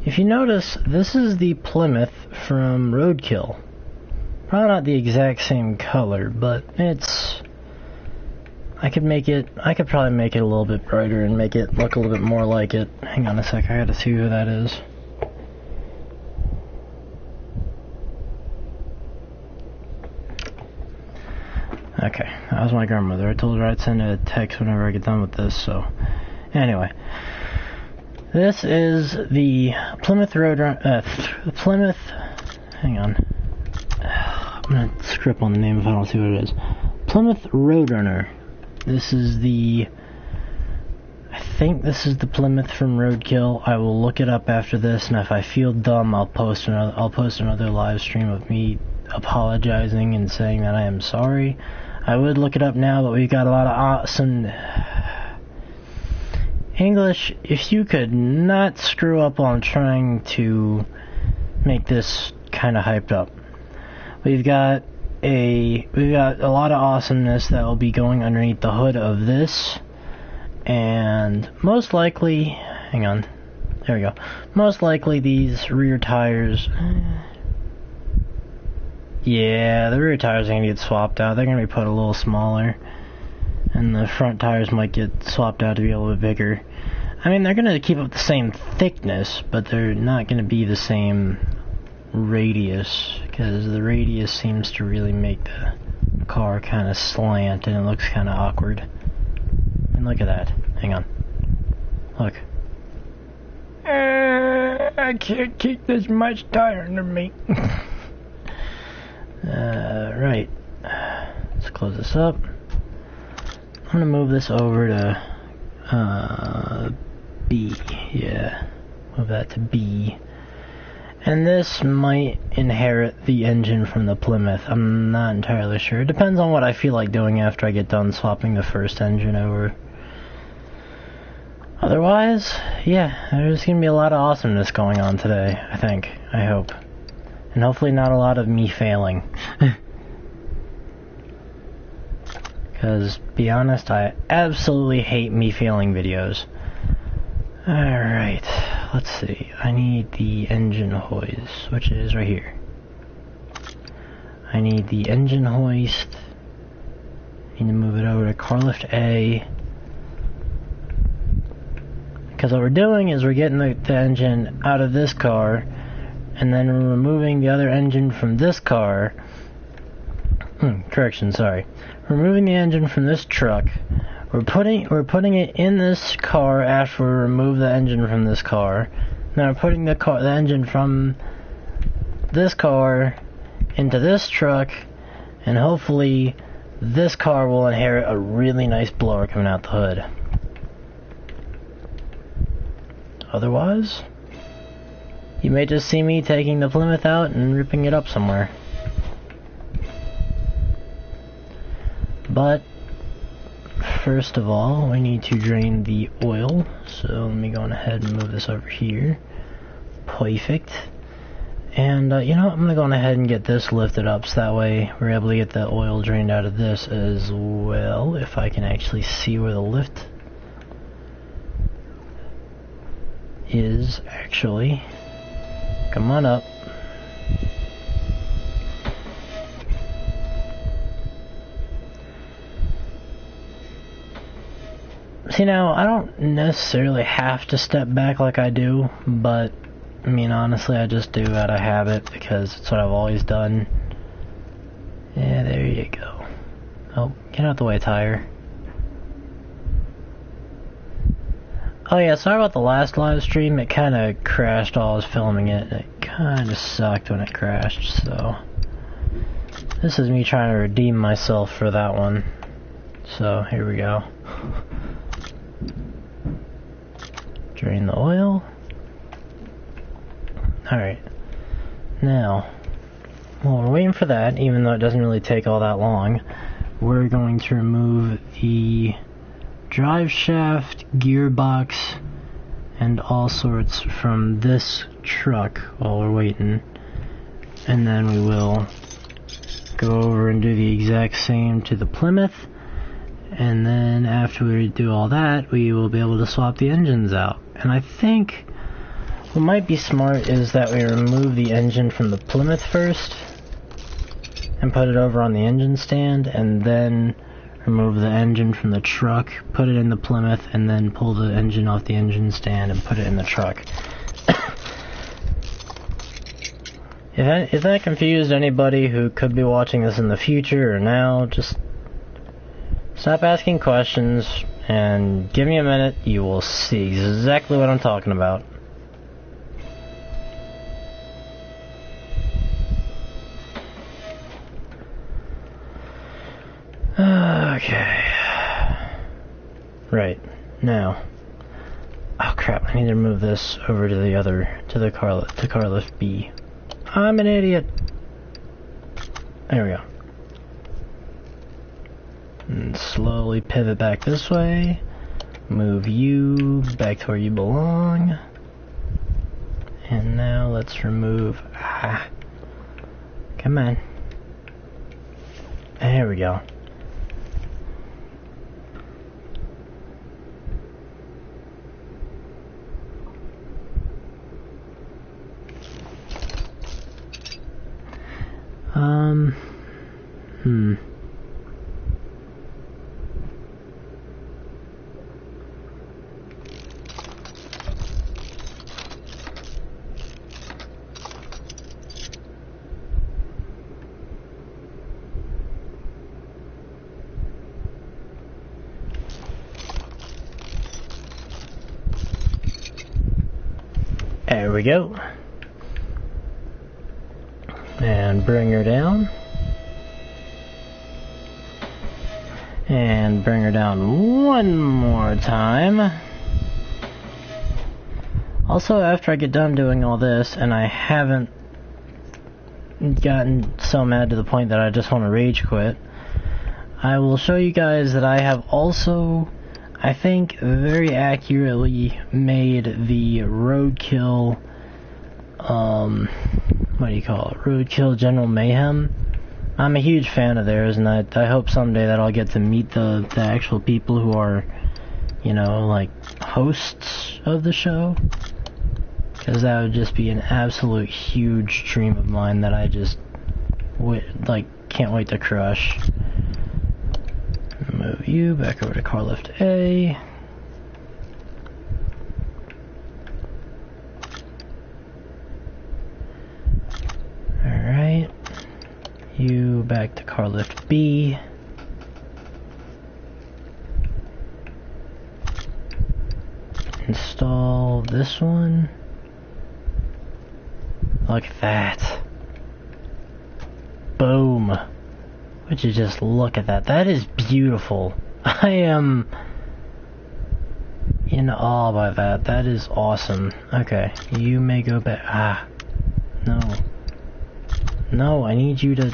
If you notice, this is the Plymouth from Roadkill. Probably not the exact same color, but it's... I could probably make it a little bit brighter and make it look a little bit more like it. Hang on a sec, I gotta see who that is. Okay, that was my grandmother. I told her I'd send a text whenever I get done with this, so... Anyway. This is the Plymouth Plymouth... Hang on. I'm gonna script on the name if I don't see what it is. Plymouth Roadrunner. This is the... I think this is the Plymouth from Roadkill. I will look it up after this, and if I feel dumb, I'll post another live stream of me apologizing and saying that I am sorry. I would look it up now, but we've got a lot of awesome... English, if you could not screw up on trying to make this kind of hyped up. We've got a lot of awesomeness that will be going underneath the hood of this, and most likely, hang on, there we go, most likely these rear tires, yeah, the rear tires are going to get swapped out. They're going to be put a little smaller, and the front tires might get swapped out to be a little bit bigger. I mean, they're going to keep up the same thickness, but they're not going to be the same radius, because the radius seems to really make the car kind of slant, and it looks kind of awkward. And look at that. Hang on. Look. I can't keep this much tire under me. Right. Let's close this up. I'm gonna move this over to B. Yeah. Move that to B. And this might inherit the engine from the Plymouth. I'm not entirely sure. It depends on what I feel like doing after I get done swapping the first engine over. Otherwise, yeah, there's gonna be a lot of awesomeness going on today, I think. I hope. And hopefully not a lot of me failing. Because, be honest, I absolutely hate me failing videos. Alright, let's see. I need the engine hoist, which is right here. I need the engine hoist. I need to move it over to car lift A. Because what we're doing is we're getting the engine out of this car, and then we're removing the other engine from this car. Correction, sorry. We're removing the engine from this truck. We're putting it in this car after we remove the engine from this car. Now we're putting the engine from this car into this truck, and hopefully this car will inherit a really nice blower coming out the hood. Otherwise, you may just see me taking the Plymouth out and ripping it up somewhere. But first of all, we need to drain the oil. So let me go ahead and move this over here. Perfect. And you know what? I'm gonna go ahead and get this lifted up so that way we're able to get the oil drained out of this as well. If I can actually see where the lift is actually. Come on up. See, now, I don't necessarily have to step back like I do, but, I mean, honestly, I just do out of habit because it's what I've always done. Yeah, there you go. Oh, get out the way, tire. Oh yeah, sorry about the last live stream. It kind of crashed while I was filming it. It kind of sucked when it crashed, so... This is me trying to redeem myself for that one. So, here we go. Drain the oil. Alright. Now, while we're waiting for that, even though it doesn't really take all that long, we're going to remove the drive shaft, gearbox, and all sorts from this truck while we're waiting. And then we will go over and do the exact same to the Plymouth. And then after we do all that, we will be able to swap the engines out. And I think What might be smart is that we remove the engine from the Plymouth first and put it over on the engine stand, and then remove the engine from the truck, put it in the Plymouth, and then pull the engine off the engine stand and put it in the truck. If that confused anybody who could be watching this in the future or now, just stop asking questions and give me a minute, you will see exactly what I'm talking about. Okay. Right. Now. Oh crap, I need to move this over to the car lift B. I'm an idiot. There we go. And slowly pivot back this way. Move you back to where you belong. And now let's remove... Come on. There we go. There we go. And bring her down. And bring her down one more time. Also, after I get done doing all this, and I haven't gotten so mad to the point that I just want to rage quit, I will show you guys that I have also, I think, very accurately made the Roadkill, what do you call it? Roadkill General Mayhem. I'm a huge fan of theirs, and I hope someday that I'll get to meet the actual people who are, you know, like, hosts of the show. Because that would just be an absolute huge dream of mine that I just, can't wait to crush. Move you back over to car lift A. Alright. You back to car lift B. Install this one. Look at that. Boom. Would you just look at that? That is beautiful. I am in awe by that. That is awesome. Okay, you may go back. No. No, I need you to...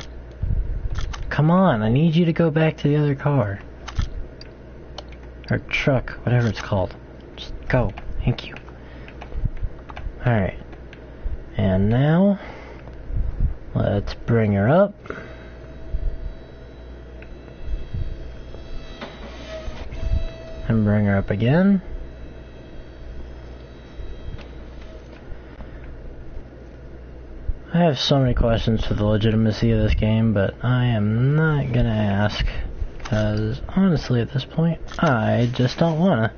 Come on, I need you to go back to the other car. Or truck, whatever it's called. Just go. Thank you. Alright. And now, let's bring her up. And bring her up again. I have so many questions for the legitimacy of this game, but I am not gonna ask, because honestly at this point, I just don't wanna.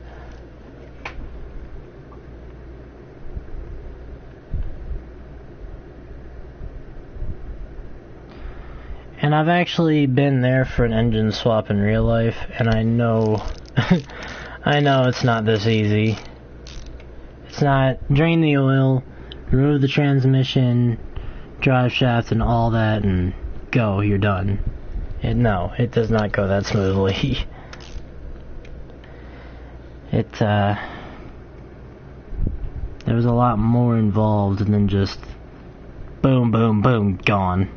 And I've actually been there for an engine swap in real life, and I know, I know it's not this easy. It's not drain the oil, remove the transmission, drive shaft and all that, and go, you're done. No, it does not go that smoothly. There was a lot more involved than just boom, boom, boom, gone.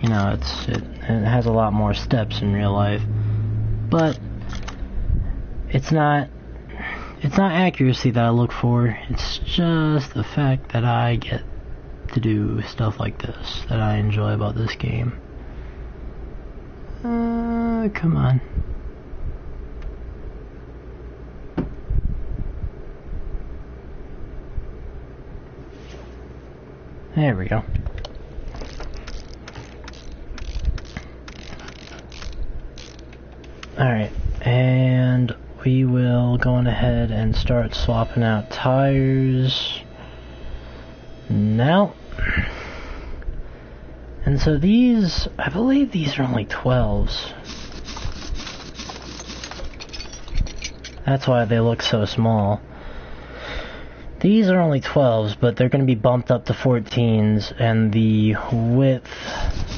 You know, it has a lot more steps in real life, but it's not accuracy that I look for. It's just the fact that I get to do stuff like this that I enjoy about this game. Come on. There we go. Alright, and we will go on ahead and start swapping out tires now. And so these, I believe these are only 12s. That's why they look so small. These are only 12s, but they're going to be bumped up to 14s, and the width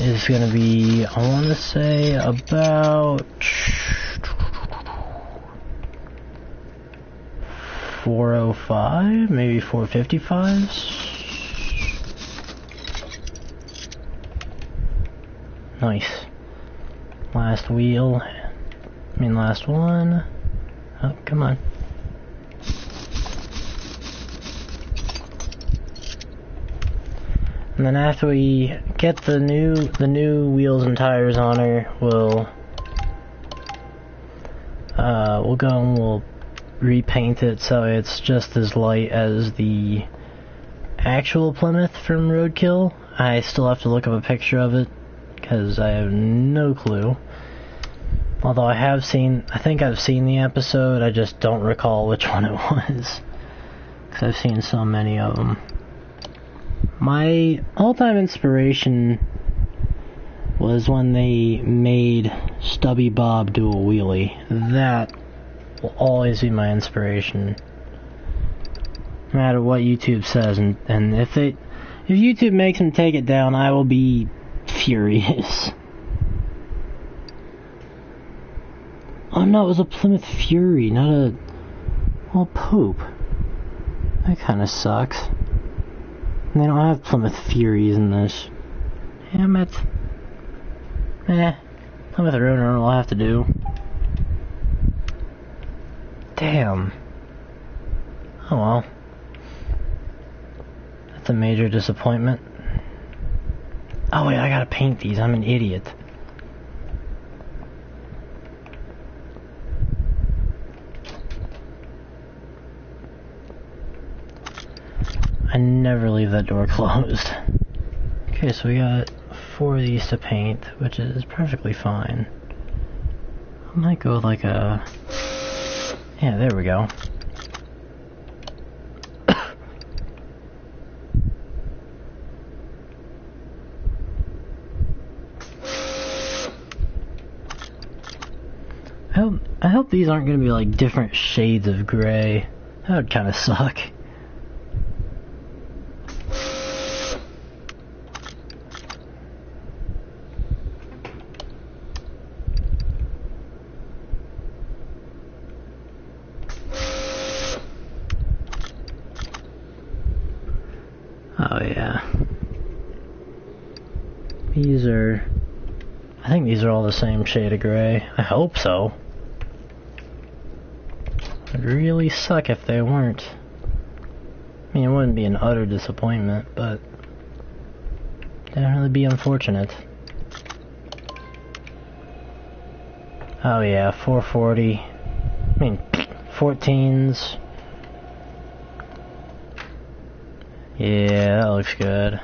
is going to be, I want to say, about 405, maybe 455s. Nice. Last wheel. Last one. Oh, come on. And then after we get the new wheels and tires on her, we'll go and we'll repaint it so it's just as light as the actual Plymouth from Roadkill. I still have to look up a picture of it because I have no clue. Although I think I've seen the episode, I just don't recall which one it was because I've seen so many of them. My all-time inspiration was when they made Stubby Bob do a wheelie. That will always be my inspiration, no matter what YouTube says. And if YouTube makes them take it down, I will be furious. Oh no, it was a Plymouth Fury, not a... well, poop. That kinda sucks. And they don't have Plymouth Furies in this. Damn it. Plymouth Roadrunner will have to do. Damn. Oh well. That's a major disappointment. Oh wait, I gotta paint these, I'm an idiot. I never leave that door closed. Okay, so we got 4 of these to paint, which is perfectly fine. I might go with like a... yeah, there we go. I hope these aren't going to be like different shades of gray. That would kind of suck. Oh yeah. These are... I think these are all the same shade of gray. I hope so. It'd really suck if they weren't. I mean, it wouldn't be an utter disappointment, but... definitely be unfortunate. Oh yeah, 440. I mean, 14s. Yeah, that looks good.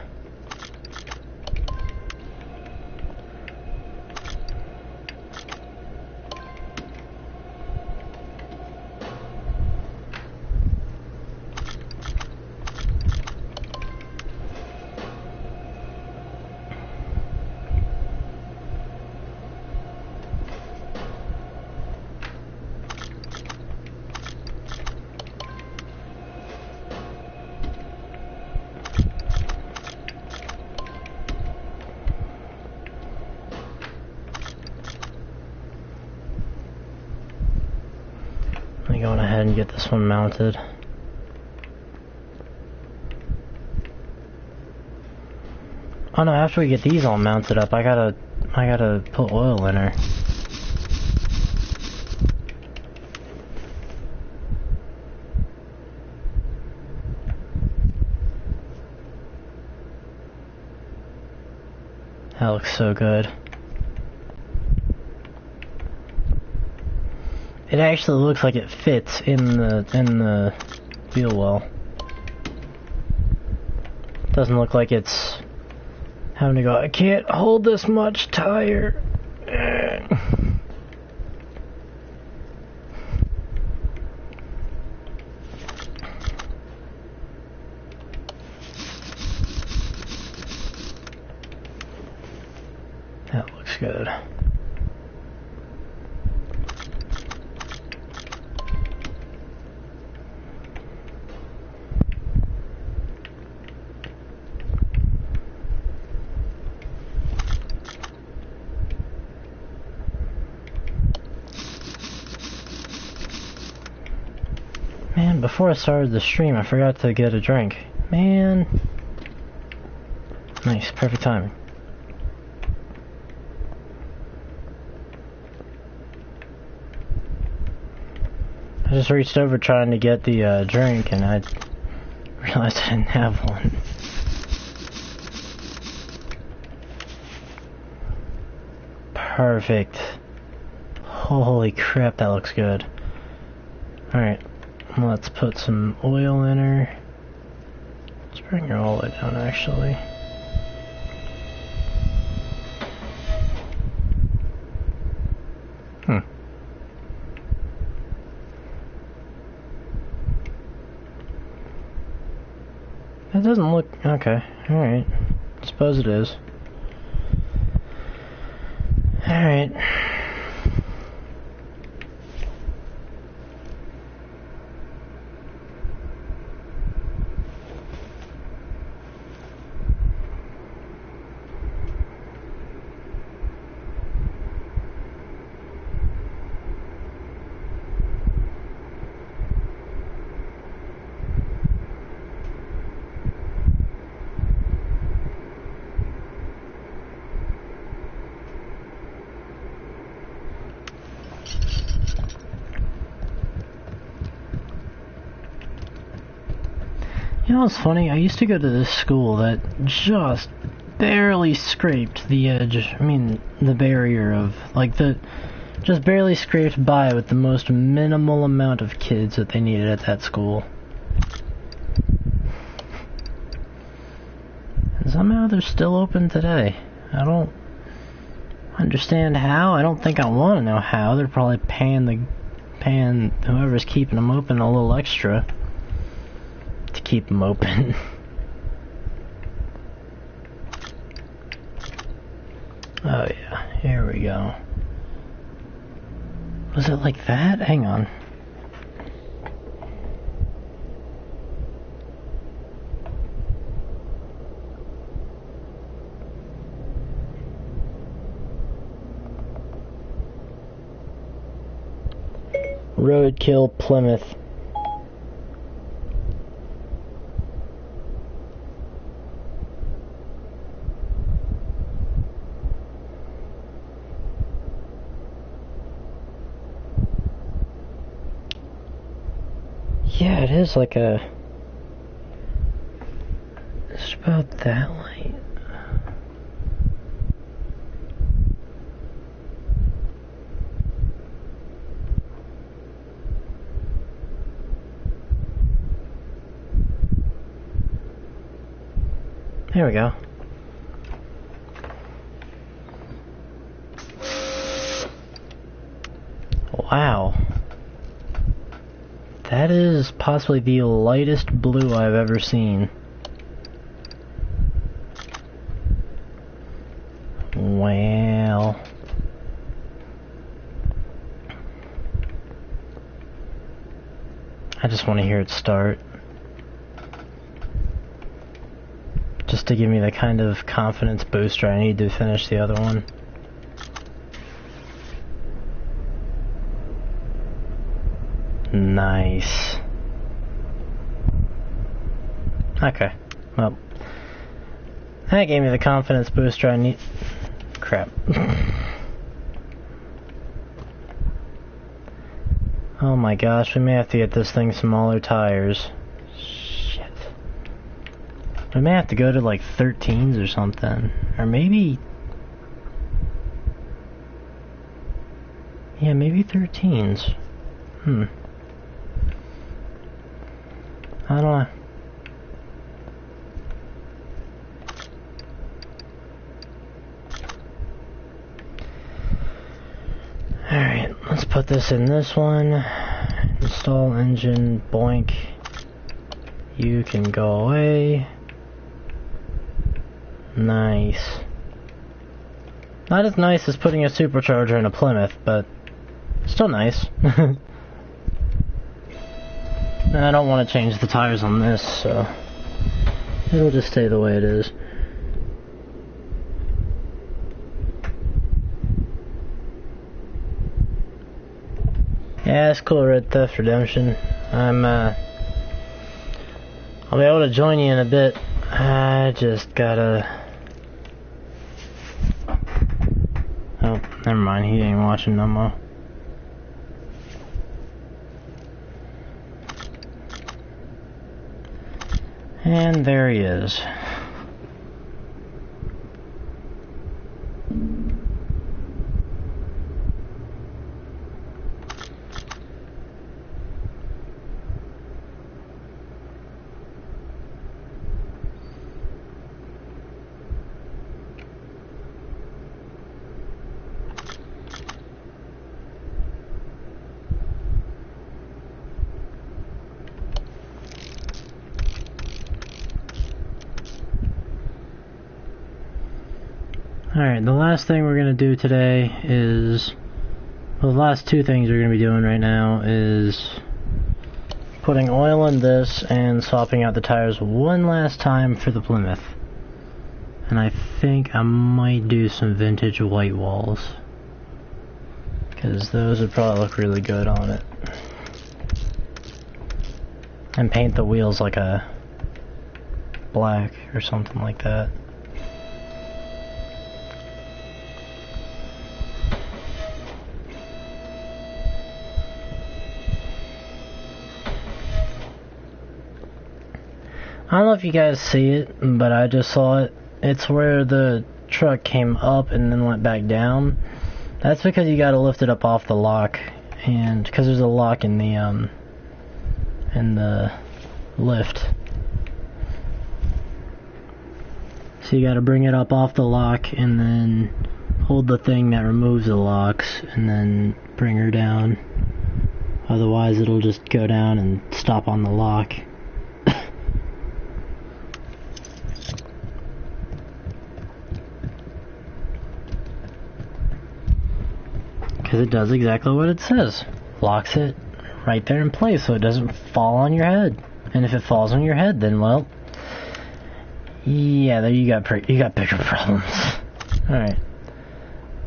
Going ahead and get this one mounted. Oh no, after we get these all mounted up, I gotta put oil in her. That looks so good. It actually looks like it fits in the wheel well. Doesn't look like it's having to go, I can't hold this much tire. That looks good. Man, before I started the stream, I forgot to get a drink. Man. Nice, perfect timing. I just reached over trying to get the drink and I realized I didn't have one. Perfect. Holy crap, that looks good. Alright, let's put some oil in her. Let's bring her all the way down actually. It doesn't look... okay, alright. Suppose it is. Alright. You know what's funny? I used to go to this school that just barely scraped the edge, I mean, the barrier of, like, just barely scraped by with the most minimal amount of kids that they needed at that school. And somehow they're still open today. I don't understand how. I don't think I want to know how. They're probably paying whoever's keeping them open a little extra to keep them open. Oh yeah, here we go. Was it like that? Hang on. Roadkill Plymouth. Yeah, it is like a... It's about that light. There we go. Wow. That is possibly the lightest blue I've ever seen. Well. I just want to hear it start. Just to give me the kind of confidence booster I need to finish the other one. Nice. Okay. Well, that gave me the confidence booster I need. Crap. Oh my gosh, we may have to get this thing smaller tires. Shit. We may have to go to like 13s or something. Or maybe... yeah, maybe 13s. I don't know. put this in this one. Install engine, boink. You can go away. Nice. Not as nice as putting a supercharger in a Plymouth, but still nice. And I don't want to change the tires on this, so it'll just stay the way it is. Yeah, it's cool, Red Theft Redemption. I'll be able to join you in a bit. I just gotta... Oh, never mind, he ain't watching no more. And there he is. Alright, the last thing we're going to do today is... Well, the last two things we're going to be doing right now is... putting oil in this and swapping out the tires one last time for the Plymouth. And I think I might do some vintage white walls, because those would probably look really good on it. And paint the wheels like a black or something like that. I don't know if you guys see it, but I just saw it. It's where the truck came up and then went back down. That's because you gotta lift it up off the lock, and because there's a lock in the lift. So you gotta bring it up off the lock and then hold the thing that removes the locks and then bring her down. Otherwise it'll just go down and stop on the lock. Because it does exactly what it says. Locks it right there in place so it doesn't fall on your head. And if it falls on your head, then, well, yeah, there you got bigger problems. Alright.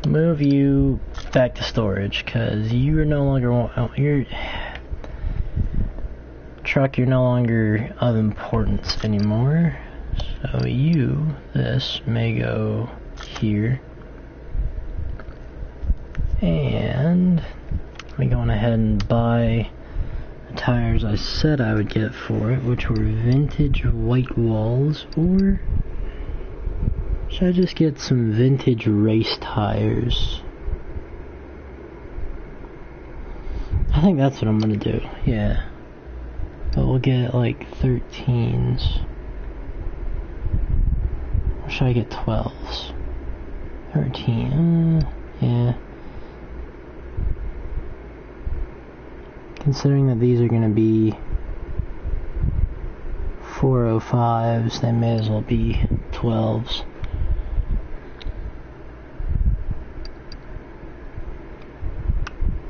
Move you back to storage, because you're no longer... Truck, you're no longer of importance anymore. So this may go here. And I'm going ahead and buy the tires I said I would get for it, which were vintage white walls, or should I just get some vintage race tires? I think that's what I'm gonna do, yeah. But we'll get like 13s. Or should I get 12s? 13, yeah. Considering that these are going to be 405s, they may as well be 12s.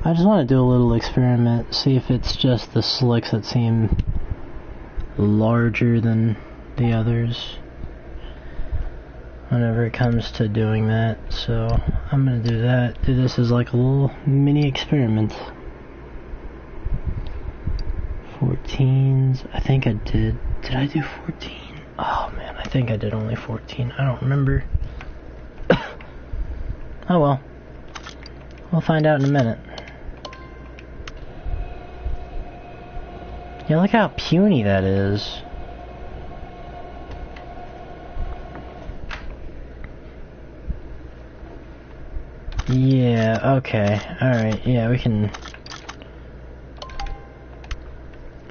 I just want to do a little experiment, see if it's just the slicks that seem larger than the others whenever it comes to doing that. So I'm going to do that, do this as like a little mini experiment. 14s, I think I did. Did I do 14? Oh man, I think I did only 14. I don't remember. Oh well. We'll find out in a minute. Yeah, look how puny that is. Yeah, okay. Alright, yeah, we can...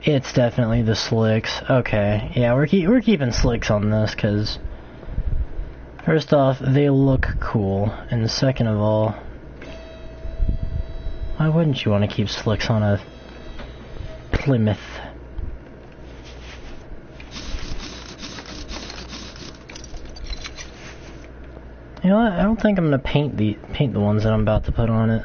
It's definitely the slicks. Okay, yeah, we're keeping slicks on this, because first off, they look cool, and second of all, Why wouldn't you want to keep slicks on a Plymouth? You know what? I don't think I'm gonna paint the ones that I'm about to put on it.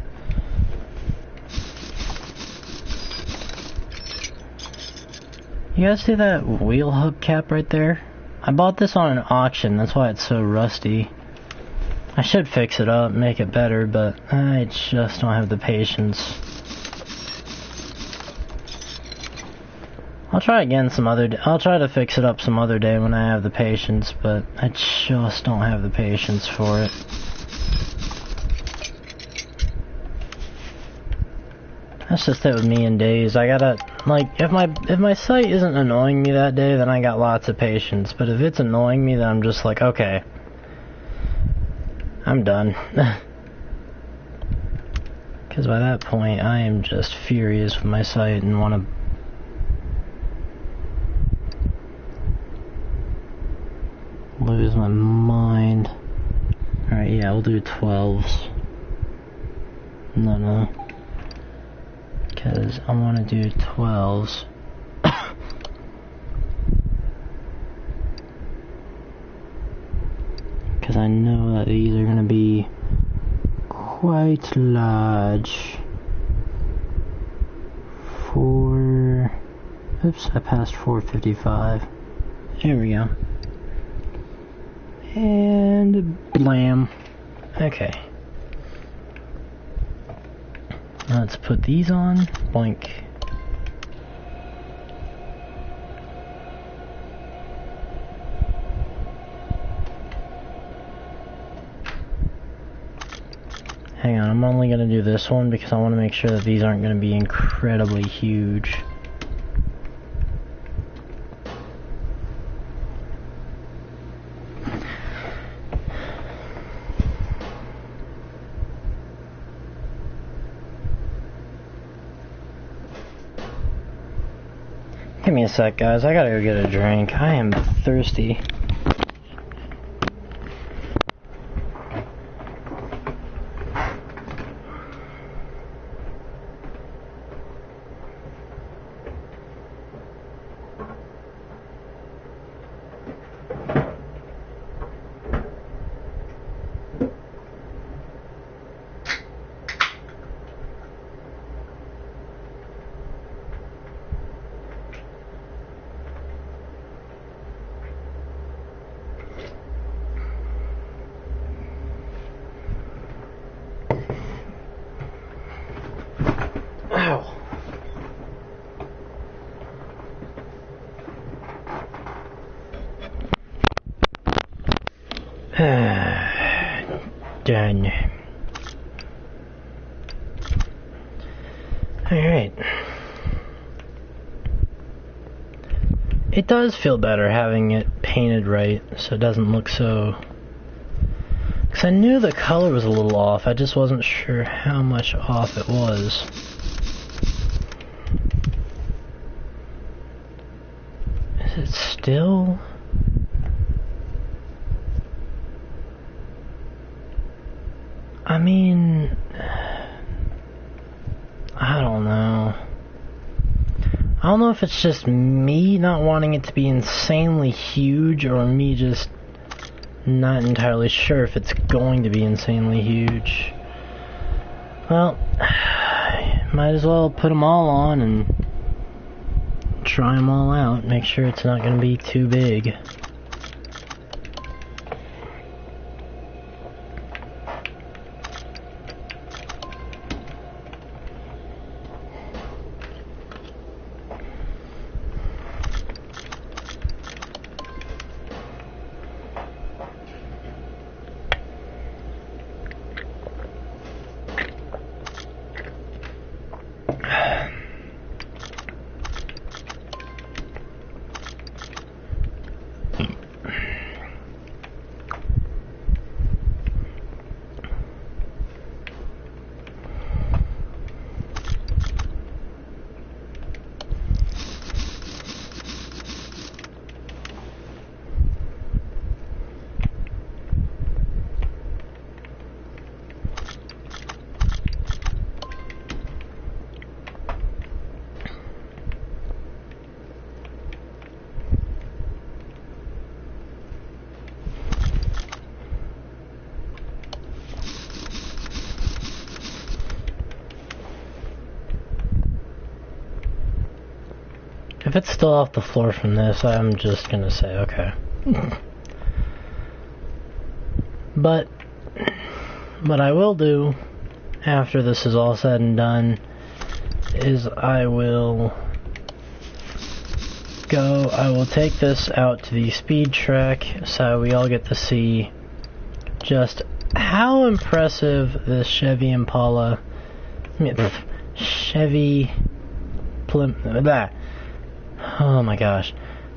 You guys see that wheel hubcap right there? I bought this on an auction, that's why it's so rusty. I should fix it up, make it better, but I just don't have the patience. I'll try again some other day. I'll try to fix it up some other day when I have the patience, but I just don't have the patience for it. That's just it with me and days. I gotta, like, if my sight isn't annoying me that day, then I got lots of patience. But if it's annoying me, then I'm just like, okay, I'm done. Because by that point, I am just furious with my sight and want to lose my mind. Alright, yeah, we'll do 12s. No. Because I want to do 12s. Because I know that these are going to be quite large. Oops, I passed 455. Here we go. And blam. Okay. Let's put these on. Boink. Hang on, I'm only going to do this one because I want to make sure that these aren't going to be incredibly huge. Give me a sec, guys. I gotta go get a drink. I am thirsty. Done. Alright. It does feel better having it painted right, so it doesn't look so... Because I knew the color was a little off, I just wasn't sure how much off it was. Is it still... I mean, I don't know. I don't know if it's just me not wanting it to be insanely huge or me just not entirely sure if it's going to be insanely huge. Well, might as well put them all on and try them all out. Make sure it's not going to be too big. if it's still off the floor from this, I'm just gonna say okay. But what I will do after this is all said and done is I will take this out to the speed track so we all get to see just how impressive this Chevy Impala, oh my gosh,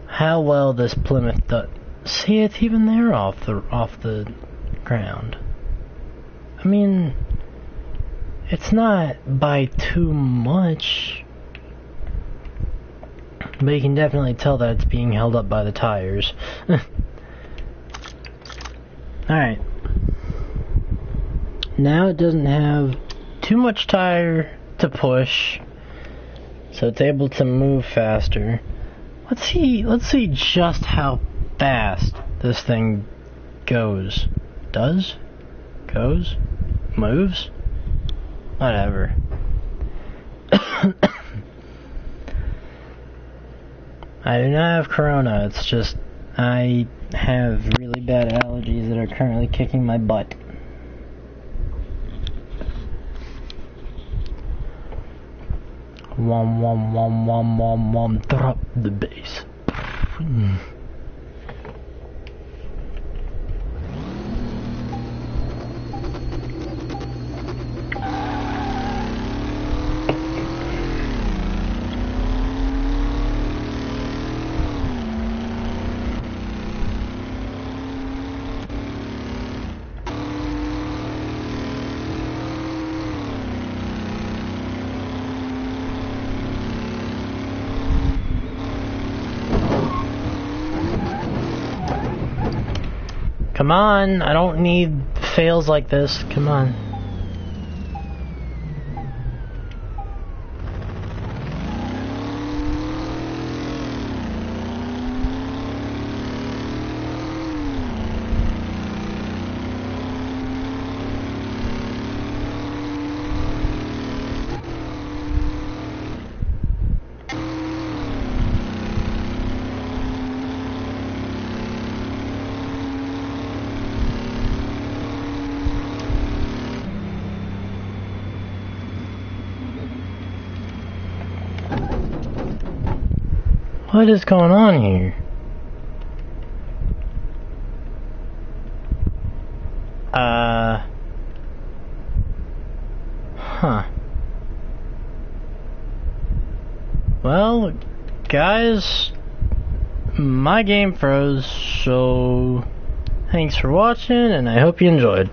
how well this Plymouth does. See, it's even there off the ground. I mean, it's not by too much, but you can definitely tell that it's being held up by the tires. Alright. Now it doesn't have too much tire to push, so it's able to move faster. Let's see just how fast this thing goes. Goes? Moves? Whatever. I do not have corona, it's just I have really bad allergies that are currently kicking my butt. Drop the bass. Come on, I don't need fails like this. Come on. What is going on here? Well, guys, my game froze, so thanks for watching, and I hope you enjoyed.